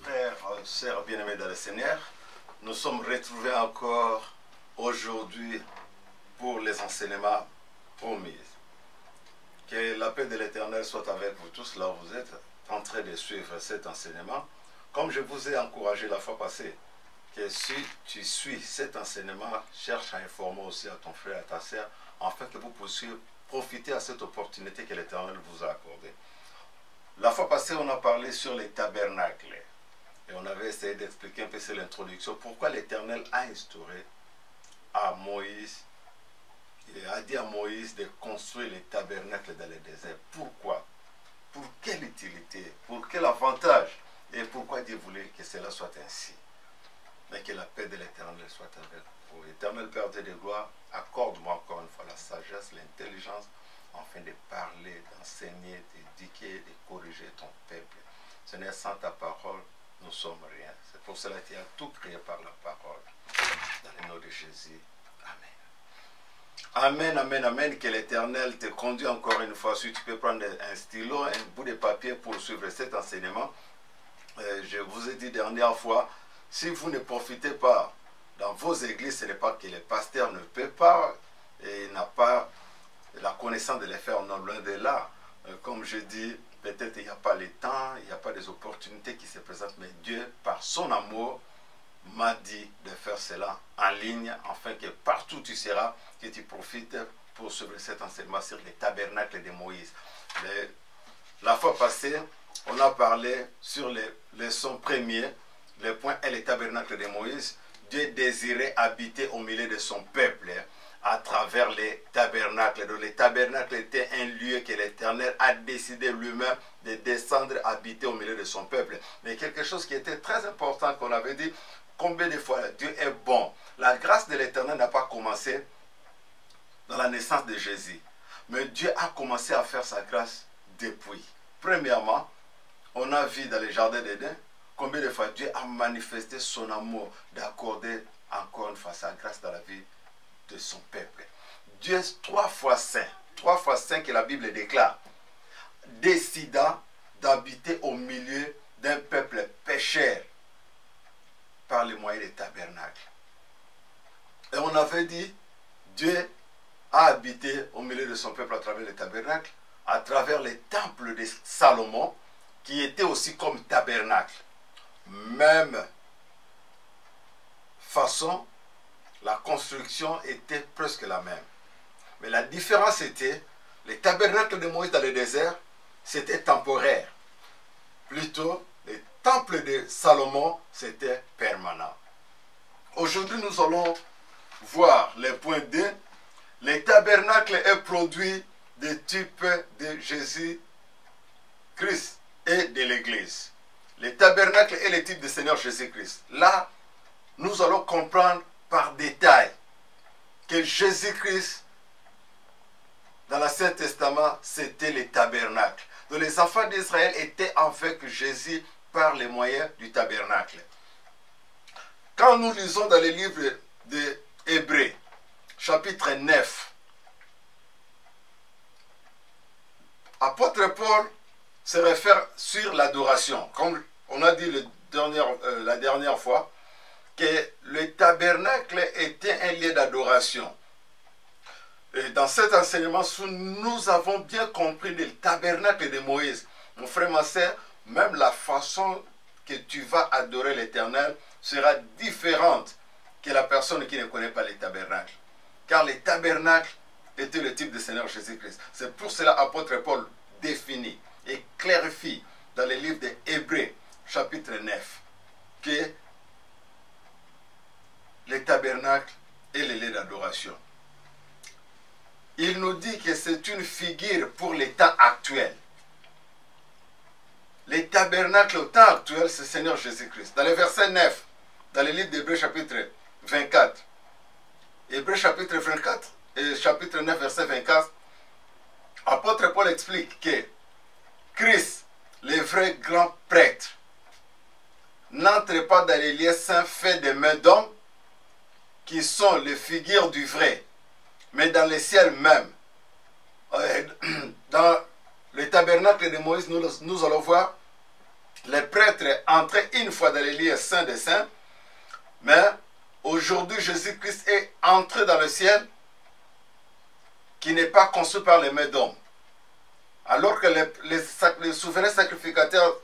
Frères, sœurs bien-aimés dans le Seigneur, nous sommes retrouvés encore aujourd'hui pour les enseignements promis. Que la paix de l'Éternel soit avec vous tous là où vous êtes en train de suivre cet enseignement. Comme je vous ai encouragé la fois passée, que si tu suis cet enseignement, cherche à informer aussi à ton frère, à ta sœur, afin que vous puissiez profiter à cette opportunité que l'Éternel vous a accordée. La fois passée, on a parlé sur les tabernacles. Et on avait essayé d'expliquer un peu sur l'introduction pourquoi l'Éternel a instauré à Moïse, il a dit à Moïse de construire les tabernacles dans le désert. Pourquoi? Pour quelle utilité? Pour quel avantage? Et pourquoi Dieu voulait que cela soit ainsi? Mais que la paix de l'Éternel soit avec vous. Éternel Père de gloire, accorde-moi encore une fois la sagesse, l'intelligence, afin de parler, d'enseigner, d'éduquer, de corriger ton peuple. Seigneur, sans ta parole, nous ne sommes rien. C'est pour cela que tu as tout créé par la parole. Dans le nom de Jésus. Amen. Amen, amen, amen. Que l'Éternel te conduise encore une fois. Si tu peux prendre un stylo, un bout de papier pour suivre cet enseignement. Je vous ai dit dernière fois, si vous ne profitez pas dans vos églises, ce n'est pas que le pasteur ne peut pas et n'a pas la connaissance de les faire, non, loin de là. Comme je dis, peut-être il n'y a pas le temps, il n'y a pas des opportunités qui se présentent, mais Dieu, par son amour, m'a dit de faire cela en ligne, afin que partout où tu seras, que tu profites pour suivre cet enseignement sur les tabernacles de Moïse. La fois passée, on a parlé sur les leçons premières, le point est les tabernacles de Moïse. Dieu désirait habiter au milieu de son peuple à travers les tabernacles. Donc les tabernacles étaient un lieu que l'Éternel a décidé lui-même de descendre habiter au milieu de son peuple. Mais quelque chose qui était très important qu'on avait dit, combien de fois Dieu est bon. La grâce de l'Éternel n'a pas commencé dans la naissance de Jésus. Mais Dieu a commencé à faire sa grâce depuis. Premièrement, on a vu dans le jardin d'Éden combien de fois Dieu a manifesté son amour d'accorder encore une fois sa grâce dans la vie de son peuple. Dieu, 3 fois saint que la Bible déclare, décida d'habiter au milieu d'un peuple pécheur par les moyens des tabernacles. Et on avait dit, Dieu a habité au milieu de son peuple à travers les tabernacles, à travers les temples de Salomon, qui étaient aussi comme tabernacle. Même façon, la construction était presque la même. Mais la différence était, les tabernacles de Moïse dans le désert, c'était temporaire. Plutôt, les temples de Salomon, c'était permanent. Aujourd'hui, nous allons voir les points 2. Les tabernacles est produit des types de Jésus-Christ et de l'Église. Les tabernacles est le type du Seigneur Jésus-Christ. Là, nous allons comprendre par détail que Jésus-Christ, dans l'Ancien Testament, c'était les tabernacles. Donc les enfants d'Israël étaient avec Jésus par les moyens du tabernacle. Quand nous lisons dans le livre de Hébreux, chapitre 9, apôtre Paul se réfère sur l'adoration. Comme on a dit la dernière fois, que le tabernacle était un lieu d'adoration. Et dans cet enseignement, nous avons bien compris le tabernacle de Moïse. Mon frère, ma soeur, même la façon que tu vas adorer l'Éternel sera différente que la personne qui ne connaît pas les tabernacles. Car les tabernacles étaient le type du Seigneur Jésus-Christ. C'est pour cela l'apôtre Paul définit et clarifie dans le livre des Hébreux, chapitre 9, que les tabernacles est le lieu d'adoration. Il nous dit que c'est une figure pour les temps actuels. Les tabernacles au temps actuel, c'est le Seigneur Jésus-Christ. Dans le verset 9, dans le livre d'Hébreux chapitre 24, Hébreux chapitre 24 et chapitre 9, verset 24, apôtre Paul explique que Christ, le vrai grand prêtre, n'entre pas dans les lieux saints faits de mains d'hommes, qui sont les figures du vrai. Mais dans les ciels même, dans le tabernacle de Moïse, nous allons voir les prêtres entrer une fois dans les lieux saints des saints. Mais aujourd'hui, Jésus-Christ est entré dans le ciel qui n'est pas construit par les mains d'hommes. Alors que les souverains sacrificateurs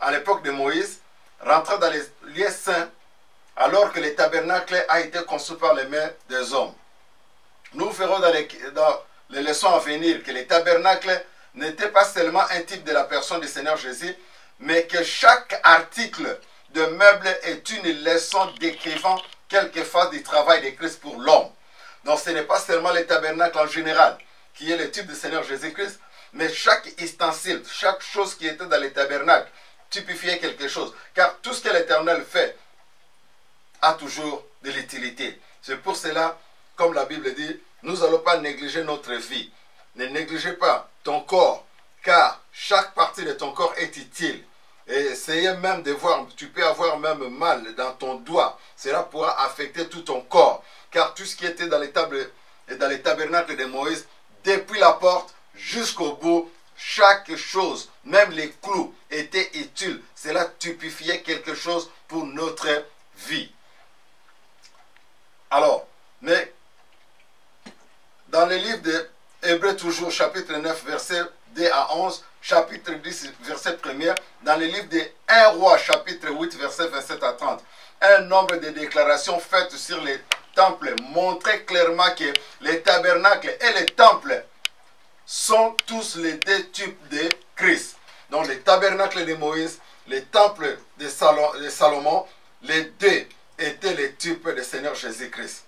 à l'époque de Moïse rentraient dans les lieux saints, alors que le tabernacle a été construit par les mains des hommes. Nous verrons dans les leçons à venir que le tabernacle n'était pas seulement un type de la personne du Seigneur Jésus, mais que chaque article de meuble est une leçon décrivant quelque phase du travail de Christ pour l'homme. Donc ce n'est pas seulement le tabernacle en général qui est le type du Seigneur Jésus-Christ, mais chaque ustensile, chaque chose qui était dans le tabernacle typifiait quelque chose. Car tout ce que l'Éternel fait a toujours de l'utilité. C'est pour cela, comme la Bible dit, nous n'allons pas négliger notre vie. Ne négligez pas ton corps, car chaque partie de ton corps est utile. Et essayez même de voir, tu peux avoir même mal dans ton doigt. Cela pourra affecter tout ton corps. Car tout ce qui était dans les tabernacles de Moïse, depuis la porte jusqu'au bout, chaque chose, même les clous, étaient utiles. Cela typifiait quelque chose pour notre vie. Alors, mais dans le livre de Hébreux toujours, chapitre 9, verset 2 à 11, chapitre 10, verset 1er, dans le livre de 1 roi, chapitre 8, verset 27 à 30, un nombre de déclarations faites sur les temples montrait clairement que les tabernacles et les temples sont tous les deux types de Christ. Donc les tabernacles de Moïse, les temples de Salomon, les deux étaient les types du Seigneur Jésus-Christ.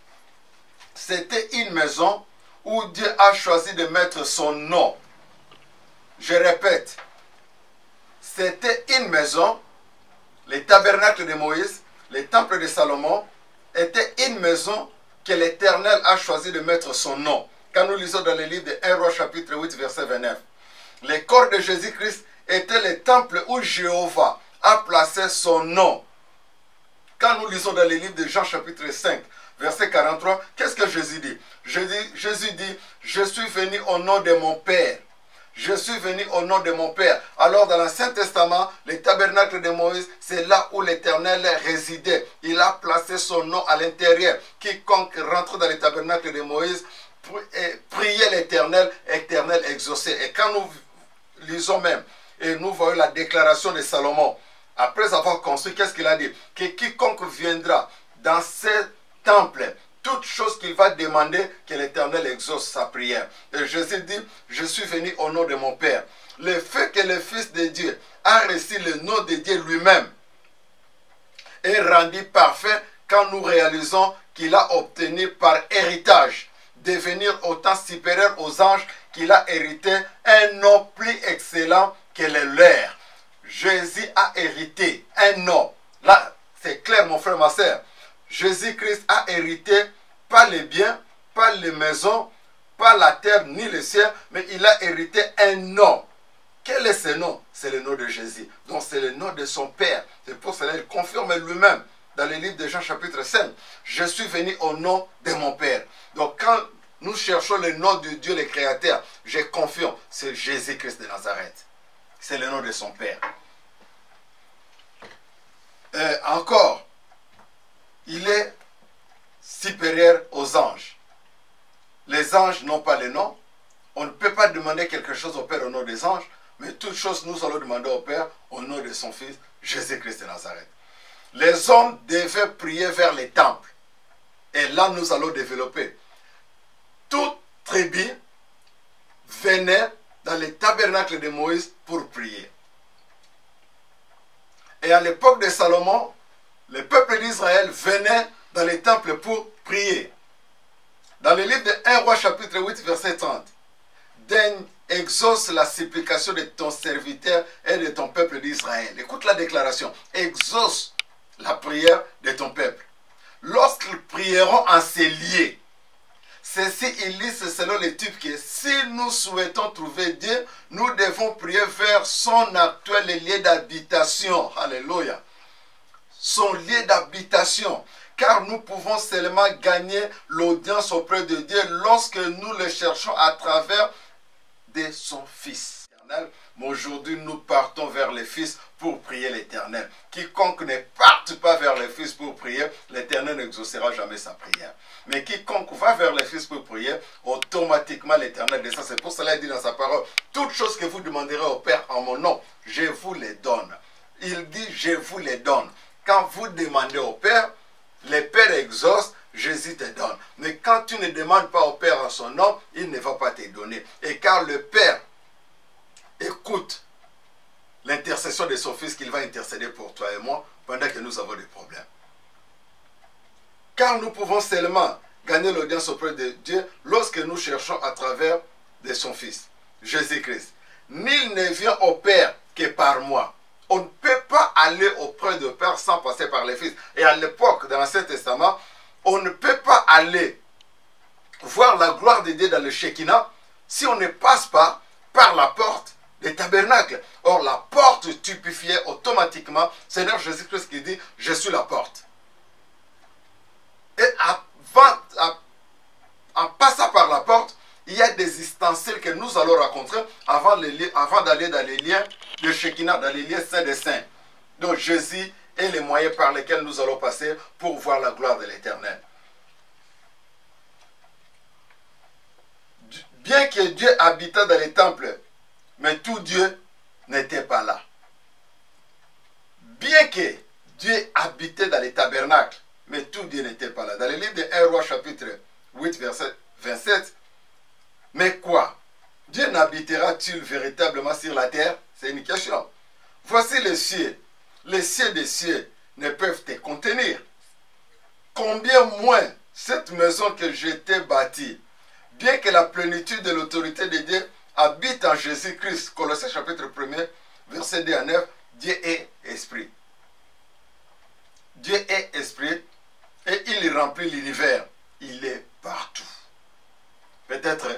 C'était une maison où Dieu a choisi de mettre son nom. Je répète, c'était une maison, les tabernacles de Moïse, les temples de Salomon, était une maison que l'Éternel a choisi de mettre son nom. Quand nous lisons dans le livre de 1 Roi chapitre 8 verset 29, les corps de Jésus-Christ étaient les temples où Jéhovah a placé son nom. Quand nous lisons dans le livre de Jean chapitre 5 verset 43, qu'est-ce que Jésus dit? Jésus dit, je suis venu au nom de mon Père. Je suis venu au nom de mon Père. Alors dans l'Ancien Testament, le tabernacle de Moïse, c'est là où l'Éternel résidait. Il a placé son nom à l'intérieur. Quiconque rentre dans le tabernacle de Moïse, priait l'Éternel, l'Éternel exaucé. Et quand nous lisons même, et nous voyons la déclaration de Salomon, après avoir construit, qu'est-ce qu'il a dit? Que quiconque viendra dans ce temple, toute chose qu'il va demander, que l'Éternel exauce sa prière. Et Jésus dit, je suis venu au nom de mon Père. Le fait que le Fils de Dieu a reçu le nom de Dieu lui-même est rendu parfait quand nous réalisons qu'il a obtenu par héritage devenir autant supérieur aux anges qu'il a hérité un nom plus excellent que le leur. Jésus a hérité un nom. Là, c'est clair mon frère, ma soeur. Jésus-Christ a hérité pas les biens, pas les maisons, pas la terre ni le ciel, mais il a hérité un nom. Quel est ce nom? C'est le nom de Jésus. Donc c'est le nom de son Père. C'est pour cela qu'il confirme lui-même dans le livre de Jean chapitre 5. Je suis venu au nom de mon Père. Donc quand nous cherchons le nom de Dieu le Créateur, je confirme, c'est Jésus-Christ de Nazareth. C'est le nom de son Père. Encore, il est supérieur aux anges. Les anges n'ont pas le nom. On ne peut pas demander quelque chose au Père au nom des anges, mais toute chose nous allons demander au Père au nom de son Fils, Jésus-Christ de Nazareth. Les hommes devaient prier vers les temples. Et là, nous allons développer. Toute tribu venait dans les tabernacles de Moïse pour prier. Et à l'époque de Salomon, le peuple d'Israël venait dans les temples pour prier. Dans le livre de 1 Roi chapitre 8 verset 30, daigne exauce la supplication de ton serviteur et de ton peuple d'Israël. Écoute la déclaration. Exauce la prière de ton peuple. Lorsqu'ils prieront en ces lieux, ceci illustre selon les types que si nous souhaitons trouver Dieu, nous devons prier vers son actuel lieu d'habitation. Alléluia. Son lieu d'habitation. car nous pouvons seulement gagner l'audience auprès de Dieu lorsque nous le cherchons à travers de son Fils. Mais aujourd'hui, nous partons vers le Fils pour prier l'Éternel. Quiconque ne parte pas vers le Fils pour prier, l'Éternel n'exaucera jamais sa prière. Mais quiconque va vers le Fils pour prier, automatiquement l'Éternel descend. C'est pour cela qu'il dit dans sa parole, toutes choses que vous demanderez au Père en mon nom, je vous les donne. Il dit, je vous les donne. Quand vous demandez au Père, le Père exauce, Jésus te donne. Mais quand tu ne demandes pas au Père en son nom, il ne va pas te donner. Et car le Père écoute l'intercession de son Fils, qu'il va intercéder pour toi et moi pendant que nous avons des problèmes. Car nous pouvons seulement gagner l'audience auprès de Dieu lorsque nous cherchons à travers de son Fils, Jésus-Christ. Nul ne vient au Père que par moi. On ne peut pas aller auprès du Père sans passer par le Fils. Et à l'époque, dans l'Ancien Testament, on ne peut pas aller voir la gloire de Dieu dans le Shekinah si on ne passe pas par la porte des tabernacles. Or, la porte typifiait automatiquement Seigneur Jésus-Christ qui dit, je suis la porte. Et en passant par la porte, il y a des ustensiles que nous allons rencontrer avant d'aller dans les liens de Shekinah, dans les liens saints des saints. Donc Jésus est les moyens par lesquels nous allons passer pour voir la gloire de l'Éternel. Bien que Dieu habitait dans les temples, mais tout Dieu n'était pas là. Bien que Dieu habitait dans les tabernacles, mais tout Dieu n'était pas là. Dans le livre de 1 Roi chapitre 8, verset 27, mais quoi? Dieu n'habitera-t-il véritablement sur la terre? C'est une question. Voici les cieux des cieux ne peuvent te contenir. Combien moins cette maison que je t'ai bâtie, bien que la plénitude de l'autorité de Dieu habite en Jésus-Christ. Colossiens chapitre 1, verset 2 à 9, Dieu est esprit. Dieu est esprit et il remplit l'univers. Il est partout. Peut-être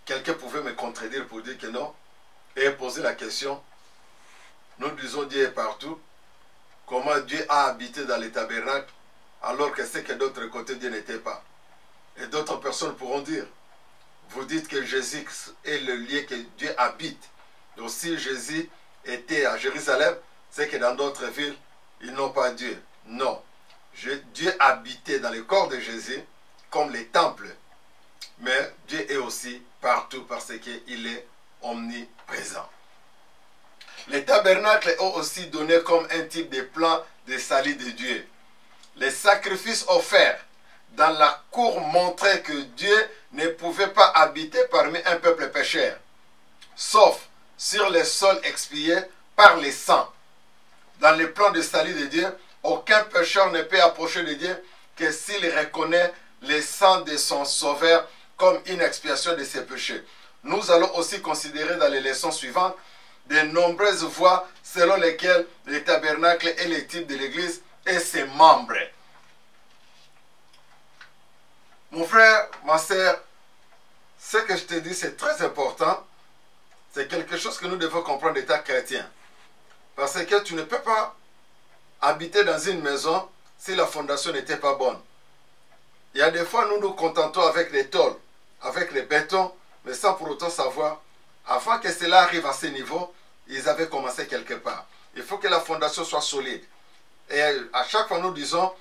quelqu'un pouvait me contredire pour dire que non et poser la question. Nous disons Dieu est partout. Comment Dieu a habité dans les tabernacles alors que c'est que d'autre côté Dieu n'était pas. Et d'autres personnes pourront dire, vous dites que Jésus est le lieu que Dieu habite. Donc si Jésus était à Jérusalem, c'est que dans d'autres villes, ils n'ont pas Dieu. Non. Dieu habitait dans le corps de Jésus comme les temples. Mais Dieu est aussi partout parce qu'il est omniprésent. Les tabernacles ont aussi donné comme un type de plan de salut de Dieu. Les sacrifices offerts dans la cour montraient que Dieu ne pouvait pas habiter parmi un peuple pécheur, sauf sur les sols expiés par les sangs. Dans le plan de salut de Dieu, aucun pécheur ne peut approcher de Dieu que s'il reconnaît le sang de son sauveur comme une expiation de ses péchés. Nous allons aussi considérer dans les leçons suivantes de nombreuses voies selon lesquelles le tabernacle est le type de l'Église et ses membres. Mon frère, ma soeur, ce que je te dis, c'est très important. C'est quelque chose que nous devons comprendre d'état chrétien. Parce que tu ne peux pas habiter dans une maison si la fondation n'était pas bonne. Il y a des fois, nous nous contentons avec les tôles, avec les bétons, mais sans pour autant savoir, avant que cela arrive à ce niveau, ils avaient commencé quelque part. Il faut que la fondation soit solide. Et à chaque fois, nous disons,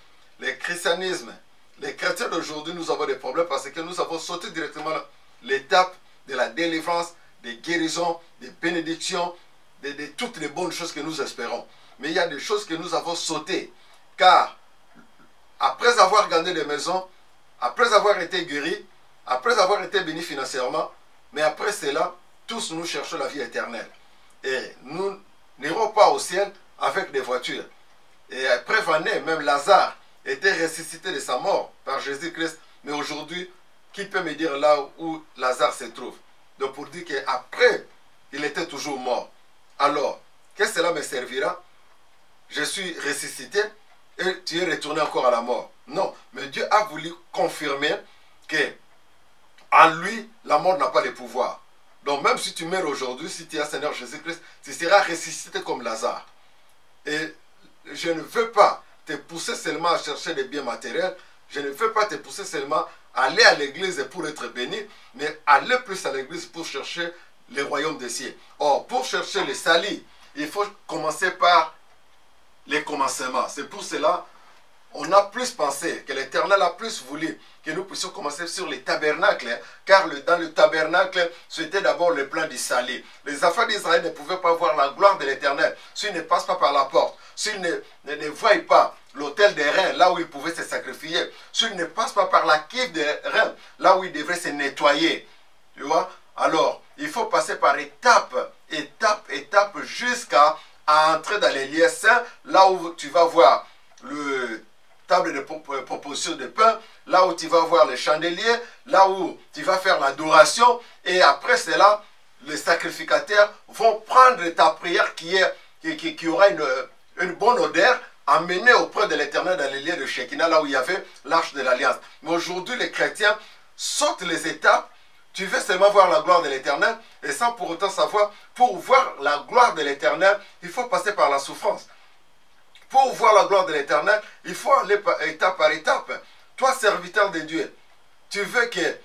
le christianisme, les chrétiens d'aujourd'hui, nous avons des problèmes parce que nous avons sauté directement l'étape de la délivrance, des guérisons, des bénédictions, de toutes les bonnes choses que nous espérons. Mais il y a des choses que nous avons sautées. Car, après avoir gagné des maisons, après avoir été guéris, après avoir été bénis financièrement, mais après cela, tous nous cherchons la vie éternelle. Et nous n'irons pas au ciel avec des voitures. Et prévenez, même Lazare était ressuscité de sa mort par Jésus-Christ. Mais aujourd'hui, qui peut me dire là où Lazare se trouve? Donc pour dire qu'après, il était toujours mort. Alors, qu'est-ce que cela me servira? Je suis ressuscité et tu es retourné encore à la mort. Non, mais Dieu a voulu confirmer que en lui, la mort n'a pas de pouvoir. Donc même si tu meurs aujourd'hui, si tu es Seigneur Jésus-Christ, tu seras ressuscité comme Lazare. Et je ne veux pas te pousser seulement à chercher des biens matériels. Je ne veux pas te pousser seulement à aller à l'église pour être béni, mais aller plus à l'église pour chercher le royaume des cieux. Or, pour chercher le salut, il faut commencer par les commencements. C'est pour cela on a plus pensé, que l'Éternel a plus voulu que nous puissions commencer sur les tabernacles, car dans le tabernacle, c'était d'abord le plan du salut. Les enfants d'Israël ne pouvaient pas voir la gloire de l'Éternel s'ils ne passent pas par la porte, s'ils ne voient pas l'autel des reins, là où ils pouvaient se sacrifier, s'ils ne passent pas par la cuve des reins, là où ils devraient se nettoyer. Tu vois? Alors, il faut passer par étape, jusqu'à entrer dans les lieux saints, là où tu vas voir le table de proposition de pain, là où tu vas voir les chandeliers, là où tu vas faire l'adoration, et après cela, les sacrificateurs vont prendre ta prière qui aura une bonne odeur, amenée auprès de l'Éternel dans les lieux de Shekinah, là où il y avait l'arche de l'Alliance. Mais aujourd'hui, les chrétiens sautent les étapes. Tu veux seulement voir la gloire de l'Éternel, et sans pour autant savoir, pour voir la gloire de l'Éternel, il faut passer par la souffrance. Pour voir la gloire de l'Éternel, il faut aller étape par étape. Toi, serviteur de Dieu, tu veux que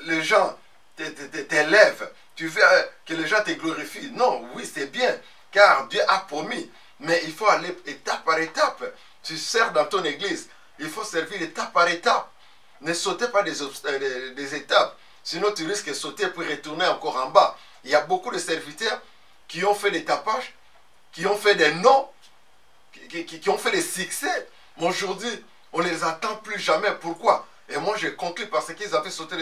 les gens t'élèvent, tu veux que les gens te glorifient. Non, oui, c'est bien, car Dieu a promis. Mais il faut aller étape par étape. Tu sers dans ton église, il faut servir étape par étape. Ne sautez pas des étapes, sinon tu risques de sauter pour retourner encore en bas. Il y a beaucoup de serviteurs qui ont fait des tapages, qui ont fait des noms, qui ont fait des succès. Mais aujourd'hui, on ne les attend plus jamais. Pourquoi? Et moi, j'ai conclu parce qu'ils avaient sauté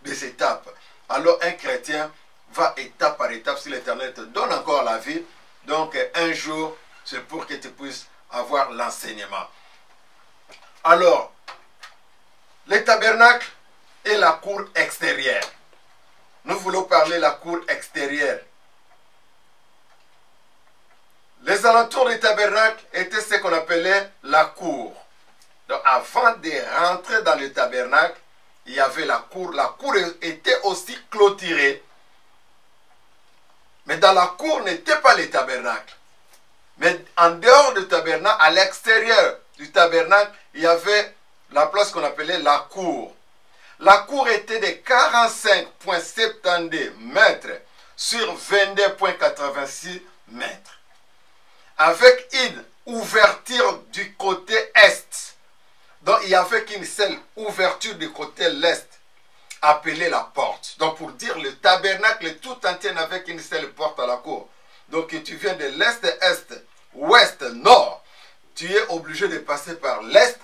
des étapes. Alors, un chrétien va étape par étape si l'Éternel te donne encore la vie. Donc, un jour, c'est pour que tu puisses avoir l'enseignement. Alors, le tabernacle et la cour extérieure. Nous voulons parler de la cour extérieure. Les alentours du tabernacle étaient ce qu'on appelait la cour. Donc avant de rentrer dans le tabernacle, il y avait la cour. La cour était aussi clôturée. Mais dans la cour n'était pas le tabernacle. Mais en dehors du tabernacle, à l'extérieur du tabernacle, il y avait la place qu'on appelait la cour. La cour était de 45,72 mètres sur 22,86 mètres. Avec une ouverture du côté est. Donc il n'y avait qu'une seule ouverture du côté l'est, appelée la porte. Donc pour dire le tabernacle tout entier n'avait qu'une seule porte à la cour. Donc tu viens de l'est, est, ouest, nord, tu es obligé de passer par l'est,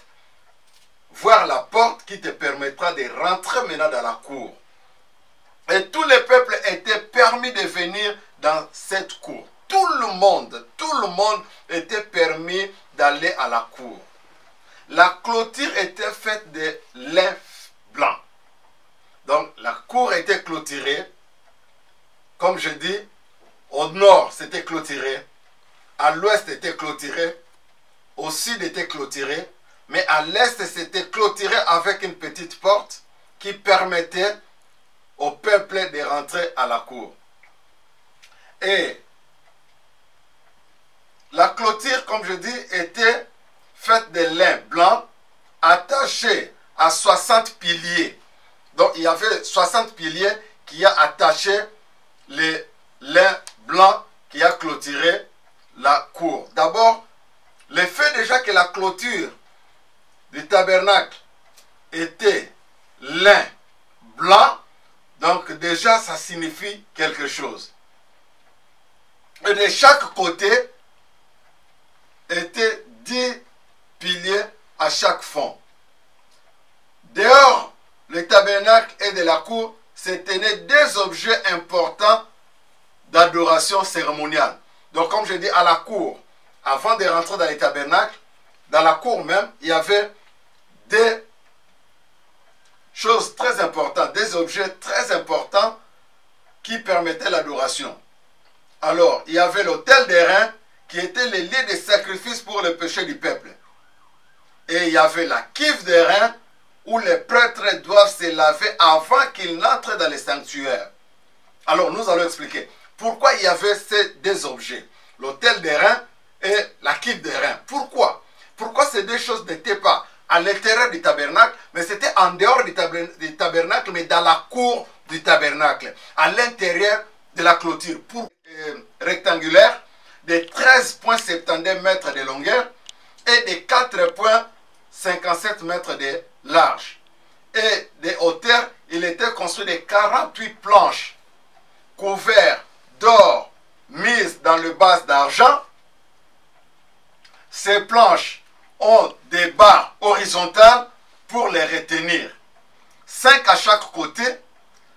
voir la porte qui te permettra de rentrer maintenant dans la cour. Et tous les peuples étaient permis de venir dans cette cour. Tout le monde était permis d'aller à la cour. La clôture était faite de lin blanc. Donc la cour était clôturée. Comme je dis, au nord c'était clôturé, à l'ouest c'était clôturé, au sud était clôturé, mais à l'est c'était clôturé avec une petite porte qui permettait au peuple de rentrer à la cour. Et la clôture, comme je dis, était faite de lin blanc attaché à 60 piliers. Donc il y avait 60 piliers qui a attaché les lin blanc qui a clôturé la cour. D'abord, le fait déjà que la clôture du tabernacle était lin blanc, donc déjà ça signifie quelque chose. Et de chaque côté étaient 10 piliers à chaque fond. Dehors, le tabernacle et de la cour se tenaient des objets importants d'adoration cérémoniale. Donc comme je dis, à la cour, avant de rentrer dans le tabernacle, dans la cour même, il y avait des choses très importantes, des objets très importants qui permettaient l'adoration. Alors, il y avait l'autel des reins, qui était le lieu de sacrifice pour le péché du peuple. Et il y avait la cuve des reins, où les prêtres doivent se laver avant qu'ils n'entrent dans les sanctuaires. Alors, nous allons expliquer pourquoi il y avait ces deux objets, l'autel des reins et la cuve des reins. Pourquoi? Pourquoi ces deux choses n'étaient pas à l'intérieur du tabernacle, mais c'était en dehors du tabernacle, mais dans la cour du tabernacle, à l'intérieur de la clôture, pour rectangulaire, de 13,72 mètres de longueur et de 4,57 mètres de large. Et de hauteur, il était construit de 48 planches couvertes d'or mises dans le bas d'argent. Ces planches ont des barres horizontales pour les retenir. 5 à chaque côté.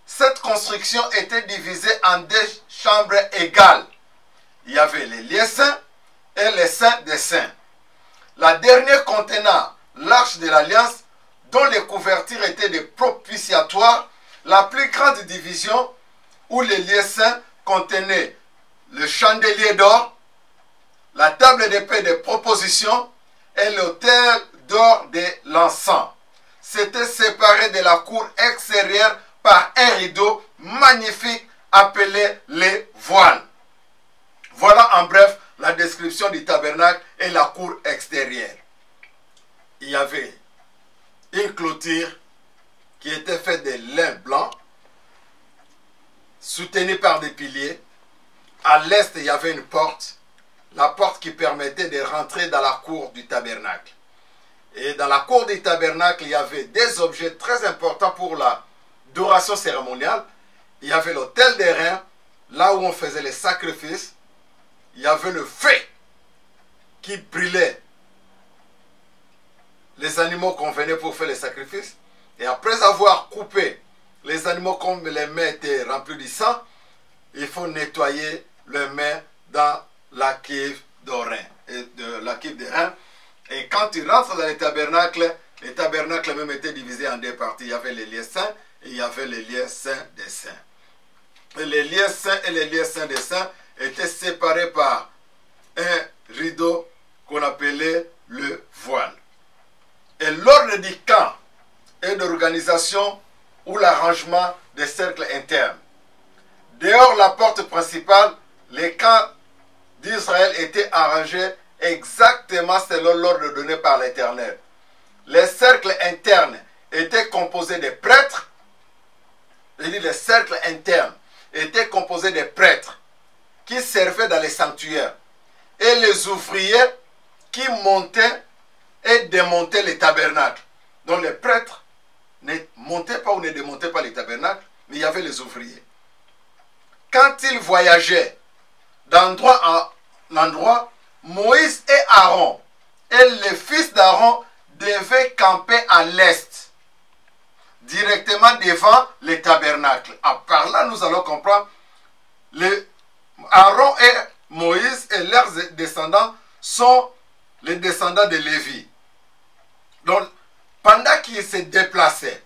Cette construction était divisée en 2 chambres égales. Il y avait les lieux saints et les saints des saints. La dernière contenant l'arche de l'alliance, dont les couvertures étaient des propitiatoires, la plus grande division où les lieux saints contenaient le chandelier d'or, la table de paix de proposition et l'autel d'or de l'encens. C'était séparé de la cour extérieure par un rideau magnifique appelé les voiles. Voilà en bref la description du tabernacle et la cour extérieure. Il y avait une clôture qui était faite de lin blanc, soutenue par des piliers. À l'est, il y avait une porte, la porte qui permettait de rentrer dans la cour du tabernacle. Et dans la cour du tabernacle, il y avait des objets très importants pour la adoration cérémoniale. Il y avait l'autel des reins, là où on faisait les sacrifices. Il y avait le feu qui brûlait les animaux qu'on venait pour faire les sacrifices. Et après avoir coupé les animaux comme les mains étaient remplies de sang, il faut nettoyer les mains dans la cuve d'orin, la cuve des reins. Et quand tu rentres dans les tabernacles même étaient divisés en 2 parties. Il y avait les lieux saints et il y avait les lieux saints des saints. Et les lieux saints et les lieux saints des saints étaient séparés par un rideau qu'on appelait le voile. Et l'ordre du camp et d'organisation ou l'arrangement des cercles internes. Dehors la porte principale, les camps d'Israël étaient arrangés exactement selon l'ordre donné par l'Éternel. Les cercles internes étaient composés de prêtres. Les cercles internes étaient composés de prêtres qui servaient dans les sanctuaires et les ouvriers qui montaient et démontaient les tabernacles. Donc les prêtres ne montaient pas ou ne démontaient pas les tabernacles, mais il y avait les ouvriers. Quand ils voyageaient d'endroit en endroit, Moïse et Aaron et les fils d'Aaron devaient camper à l'est, directement devant les tabernacles. Par là, nous allons comprendre Aaron et Moïse et leurs descendants sont les descendants de Lévi. Donc, pendant qu'ils se déplaçaient,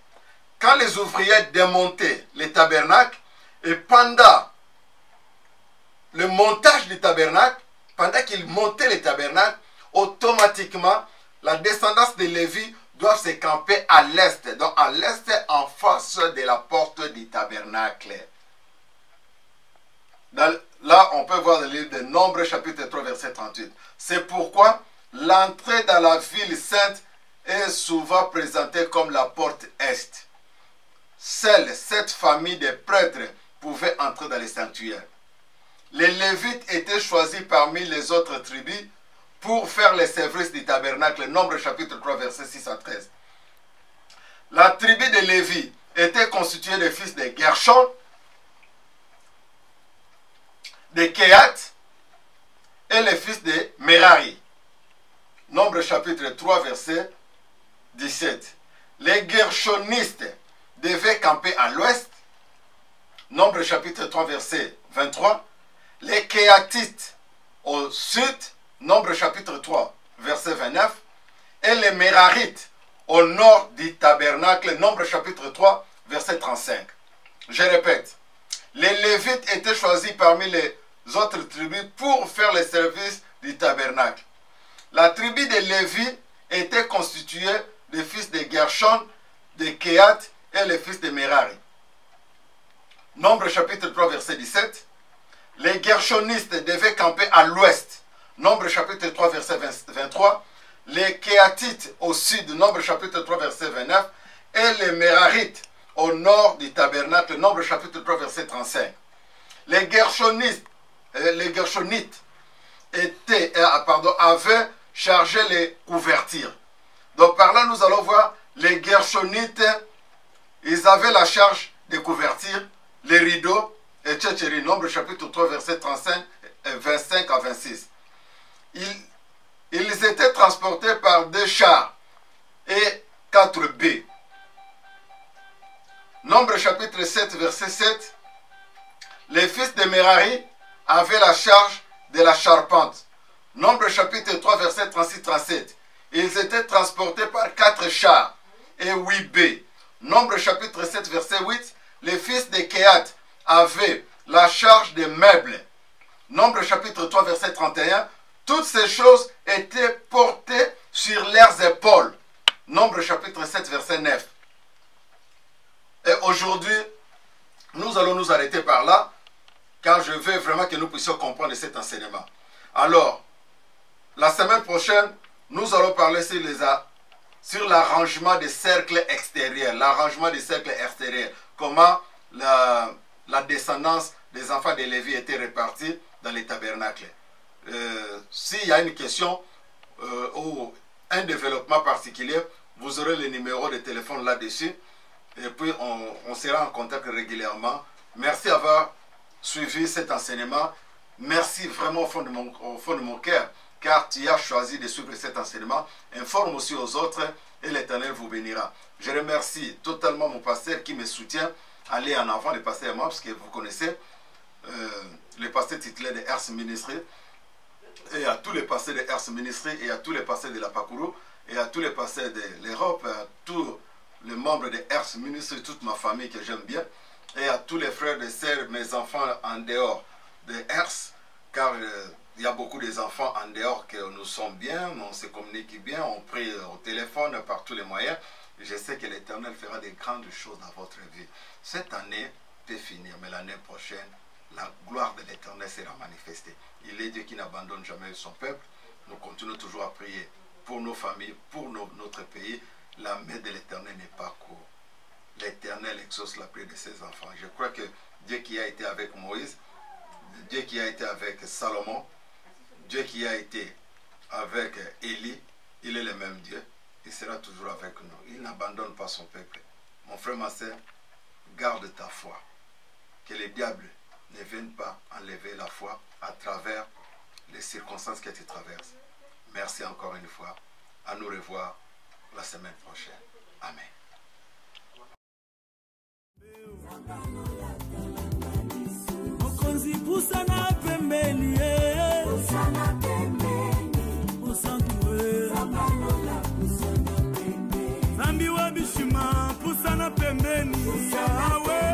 quand les ouvriers démontaient les tabernacles, et pendant le montage du tabernacle, pendant qu'ils montaient les tabernacles, automatiquement, la descendance de Lévi doit se camper à l'est. Donc, à l'est, en face de la porte du tabernacle. Là, on peut voir le livre de Nombres, chapitre 3, verset 38. C'est pourquoi l'entrée dans la ville sainte est souvent présentée comme la porte est. Seule cette famille de prêtres pouvait entrer dans les sanctuaires. Les Lévites étaient choisis parmi les autres tribus pour faire les services du tabernacle. Nombre chapitre 3, verset 6 à 13. La tribu de Lévi était constituée des fils de Gershon, de Kehat et les fils de Merari. Nombre chapitre 3, verset 17. Les Gershonistes devaient camper à l'ouest. Nombre chapitre 3, verset 23. Les Kéatites au sud. Nombre chapitre 3, verset 29. Et les Mérarites au nord du tabernacle. Nombre chapitre 3, verset 35. Je répète. Les Lévites étaient choisis parmi les autres tribus pour faire les services du tabernacle. La tribu de Lévi était constituée des fils de Gershon, de Kehat et les fils de Merari. Nombre chapitre 3, verset 17. Les Gershonistes devaient camper à l'ouest. Nombre chapitre 3, verset 23. les Kéatites au sud, Nombre chapitre 3, verset 29, et les Mérarites au nord du tabernacle, Nombre chapitre 3, verset 35. Les Gershonites avaient chargé les couvertures. Donc par là, nous allons voir les Gershonites, ils avaient la charge des couvertures, les rideaux, et etc. Nombre chapitre 3, verset 25 à 26. Ils étaient transportés par 2 chars et 4 baies. Nombre chapitre 7, verset 7. Les fils de Merari avaient la charge de la charpente. Nombre chapitre 3, verset 36-37. Ils étaient transportés par 4 chars et 8 baies. Nombre chapitre 7, verset 8. Les fils de Kehat avaient la charge des meubles. Nombre chapitre 3, verset 31. Toutes ces choses étaient portées sur leurs épaules. Nombre chapitre 7, verset 9. Et aujourd'hui, nous allons nous arrêter par là, car je veux vraiment que nous puissions comprendre cet enseignement. Alors, la semaine prochaine, nous allons parler sur l'arrangement des cercles extérieurs. L'arrangement des cercles extérieurs. Comment la descendance des enfants de Lévi était répartie dans les tabernacles. S'il y a une question ou un développement particulier, vous aurez le numéro de téléphone là-dessus. Et puis, on sera en contact régulièrement. Merci d'avoir suivi cet enseignement. Merci vraiment au fond de mon cœur, car tu as choisi de suivre cet enseignement. Informe aussi aux autres et l'Éternel vous bénira. Je remercie totalement mon pasteur qui me soutient. Allez en avant, le pasteur moi, parce que vous connaissez le pasteur titulaire de Ers Ministry, et à tous les pasteurs de Ers Ministry, et à tous les pasteurs de la Pakuru, et à tous les pasteurs de l'Europe, à tous les membres de Ers Ministry, toute ma famille que j'aime bien, et à tous les frères et sœurs, mes enfants en dehors de Ers, car il y a beaucoup d'enfants en dehors que nous sommes bien, on se communique bien, on prie au téléphone par tous les moyens. Je sais que l'Éternel fera de grandes choses dans votre vie. Cette année peut finir, mais l'année prochaine, la gloire de l'Éternel sera manifestée. Il est Dieu qui n'abandonne jamais son peuple. Nous continuons toujours à prier pour nos familles, pour notre pays. La main de l'Éternel n'est pas courte. L'Éternel exauce la prière de ses enfants. Je crois que Dieu qui a été avec Moïse, Dieu qui a été avec Salomon, Dieu qui a été avec Élie, il est le même Dieu. Il sera toujours avec nous. Il n'abandonne pas son peuple. Mon frère, ma soeur, garde ta foi. Que le diable ne vienne pas enlever la foi à travers les circonstances que tu traverses. Merci encore une fois. À nous revoir la semaine prochaine. Amen. Zambi wa bishima pusana pembeni yawe